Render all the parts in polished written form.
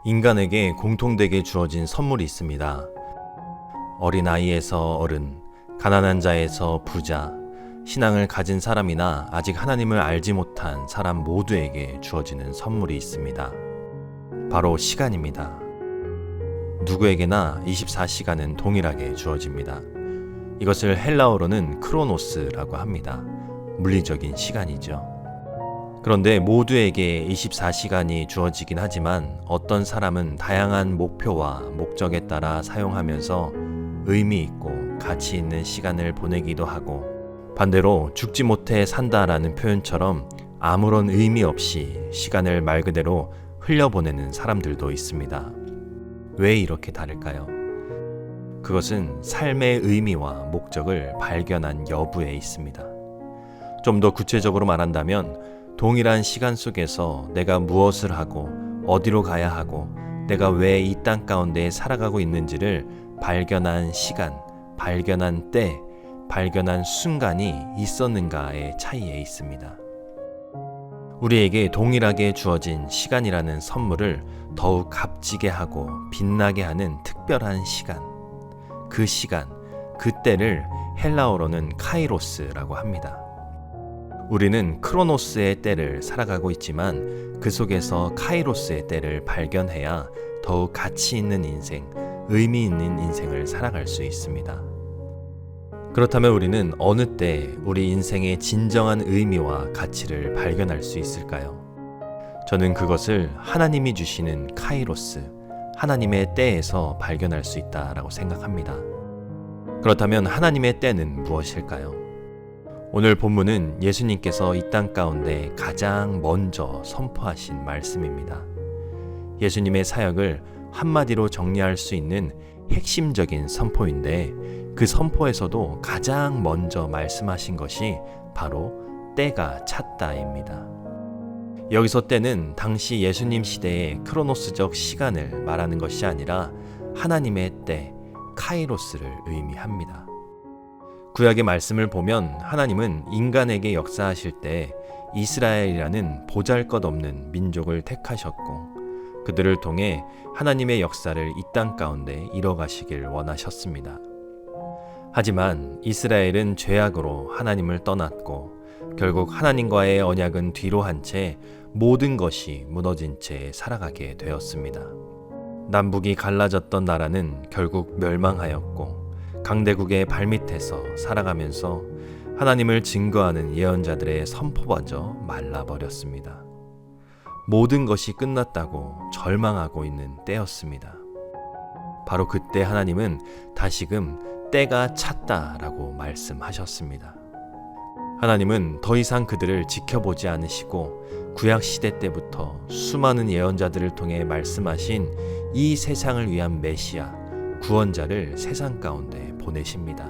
인간에게 공통되게 주어진 선물이 있습니다. 어린아이에서 어른, 가난한 자에서 부자, 신앙을 가진 사람이나 아직 하나님을 알지 못한 사람 모두에게 주어지는 선물이 있습니다. 바로 시간입니다. 누구에게나 24시간은 동일하게 주어집니다. 이것을 헬라어로는 크로노스라고 합니다. 물리적인 시간이죠. 그런데 모두에게 24시간이 주어지긴 하지만 어떤 사람은 다양한 목표와 목적에 따라 사용하면서 의미 있고 가치 있는 시간을 보내기도 하고, 반대로 죽지 못해 산다라는 표현처럼 아무런 의미 없이 시간을 말 그대로 흘려보내는 사람들도 있습니다. 왜 이렇게 다를까요? 그것은 삶의 의미와 목적을 발견한 여부에 있습니다. 좀 더 구체적으로 말한다면 동일한 시간 속에서 내가 무엇을 하고 어디로 가야 하고 내가 왜 이 땅 가운데 살아가고 있는지를 발견한 시간, 발견한 때, 발견한 순간이 있었는가의 차이에 있습니다. 우리에게 동일하게 주어진 시간이라는 선물을 더욱 값지게 하고 빛나게 하는 특별한 시간, 그 시간, 그 때를 헬라어로는 카이로스라고 합니다. 우리는 크로노스의 때를 살아가고 있지만 그 속에서 카이로스의 때를 발견해야 더욱 가치 있는 인생, 의미 있는 인생을 살아갈 수 있습니다. 그렇다면 우리는 어느 때 우리 인생의 진정한 의미와 가치를 발견할 수 있을까요? 저는 그것을 하나님이 주시는 카이로스, 하나님의 때에서 발견할 수 있다라고 생각합니다. 그렇다면 하나님의 때는 무엇일까요? 오늘 본문은 예수님께서 이 땅 가운데 가장 먼저 선포하신 말씀입니다. 예수님의 사역을 한마디로 정리할 수 있는 핵심적인 선포인데, 그 선포에서도 가장 먼저 말씀하신 것이 바로 때가 찼다입니다. 여기서 때는 당시 예수님 시대의 크로노스적 시간을 말하는 것이 아니라 하나님의 때, 카이로스를 의미합니다. 구약의 말씀을 보면 하나님은 인간에게 역사하실 때 이스라엘이라는 보잘것없는 민족을 택하셨고, 그들을 통해 하나님의 역사를 이 땅 가운데 이뤄가시길 원하셨습니다. 하지만 이스라엘은 죄악으로 하나님을 떠났고 결국 하나님과의 언약은 뒤로 한 채 모든 것이 무너진 채 살아가게 되었습니다. 남북이 갈라졌던 나라는 결국 멸망하였고 강대국의 발밑에서 살아가면서 하나님을 증거하는 예언자들의 선포마저 말라버렸습니다. 모든 것이 끝났다고 절망하고 있는 때였습니다. 바로 그때 하나님은 다시금 때가 찼다라고 말씀하셨습니다. 하나님은 더 이상 그들을 지켜보지 않으시고 구약시대 때부터 수많은 예언자들을 통해 말씀하신 이 세상을 위한 메시아, 구원자를 세상 가운데 보내십니다.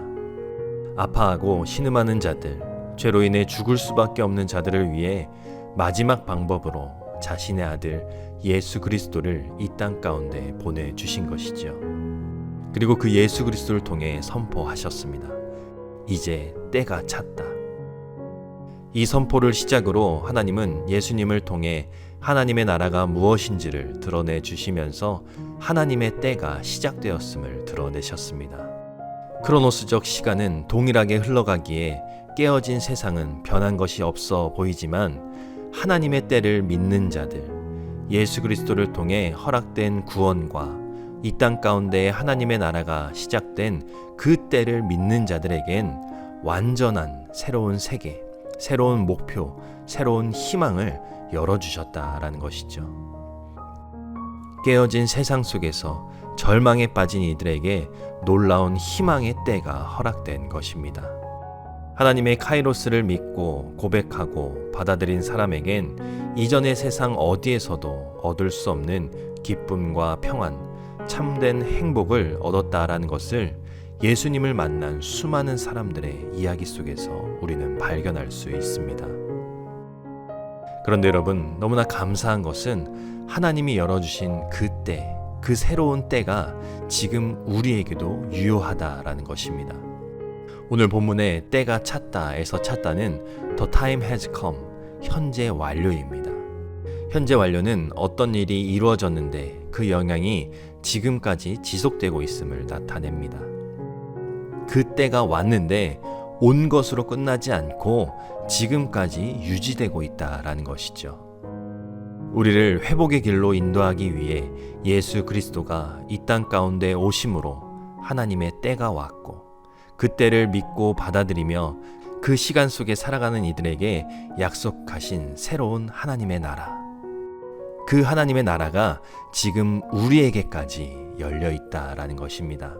아파하고 신음하는 자들, 죄로 인해 죽을 수밖에 없는 자들을 위해 마지막 방법으로 자신의 아들 예수 그리스도를 이 땅 가운데 보내주신 것이죠. 그리고 그 예수 그리스도를 통해 선포하셨습니다. 이제 때가 찼다. 이 선포를 시작으로 하나님은 예수님을 통해 하나님의 나라가 무엇인지를 드러내 주시면서 하나님의 때가 시작되었음을 드러내셨습니다. 크로노스적 시간은 동일하게 흘러가기에 깨어진 세상은 변한 것이 없어 보이지만 하나님의 때를 믿는 자들, 예수 그리스도를 통해 허락된 구원과 이 땅 가운데 하나님의 나라가 시작된 그 때를 믿는 자들에겐 완전한 새로운 세계, 새로운 목표, 새로운 희망을 열어주셨다라는 것이죠. 깨어진 세상 속에서 절망에 빠진 이들에게 놀라운 희망의 때가 허락된 것입니다. 하나님의 카이로스를 믿고 고백하고 받아들인 사람에겐 이전의 세상 어디에서도 얻을 수 없는 기쁨과 평안, 참된 행복을 얻었다라는 것을 예수님을 만난 수많은 사람들의 이야기 속에서 우리는 발견할 수 있습니다. 그런데 여러분, 너무나 감사한 것은 하나님이 열어주신 그 때, 그 새로운 때가 지금 우리에게도 유효하다라는 것입니다. 오늘 본문의 때가 찼다에서 찼다는 The time has come, 현재 완료입니다. 현재 완료는 어떤 일이 이루어졌는데 그 영향이 지금까지 지속되고 있음을 나타냅니다. 그 때가 왔는데 온 것으로 끝나지 않고 지금까지 유지되고 있다라는 것이죠. 우리를 회복의 길로 인도하기 위해 예수 그리스도가 이 땅 가운데 오심으로 하나님의 때가 왔고 그 때를 믿고 받아들이며 그 시간 속에 살아가는 이들에게 약속하신 새로운 하나님의 나라. 그 하나님의 나라가 지금 우리에게까지 열려 있다라는 것입니다.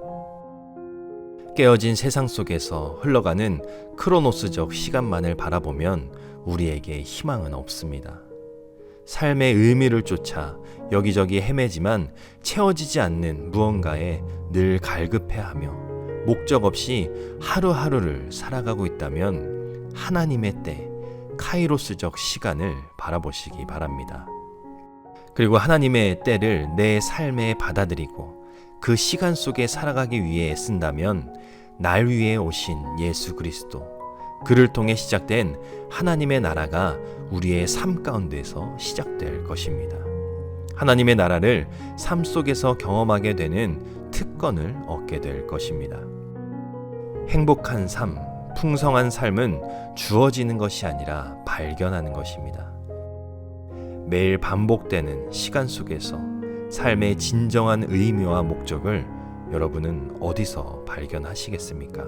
깨어진 세상 속에서 흘러가는 크로노스적 시간만을 바라보면 우리에게 희망은 없습니다. 삶의 의미를 쫓아 여기저기 헤매지만 채워지지 않는 무언가에 늘 갈급해하며 목적 없이 하루하루를 살아가고 있다면 하나님의 때, 카이로스적 시간을 바라보시기 바랍니다. 그리고 하나님의 때를 내 삶에 받아들이고 그 시간 속에 살아가기 위해 애쓴다면 날 위해 오신 예수 그리스도, 그를 통해 시작된 하나님의 나라가 우리의 삶 가운데서 시작될 것입니다. 하나님의 나라를 삶 속에서 경험하게 되는 특권을 얻게 될 것입니다. 행복한 삶, 풍성한 삶은 주어지는 것이 아니라 발견하는 것입니다. 매일 반복되는 시간 속에서 삶의 진정한 의미와 목적을 여러분은 어디서 발견하시겠습니까?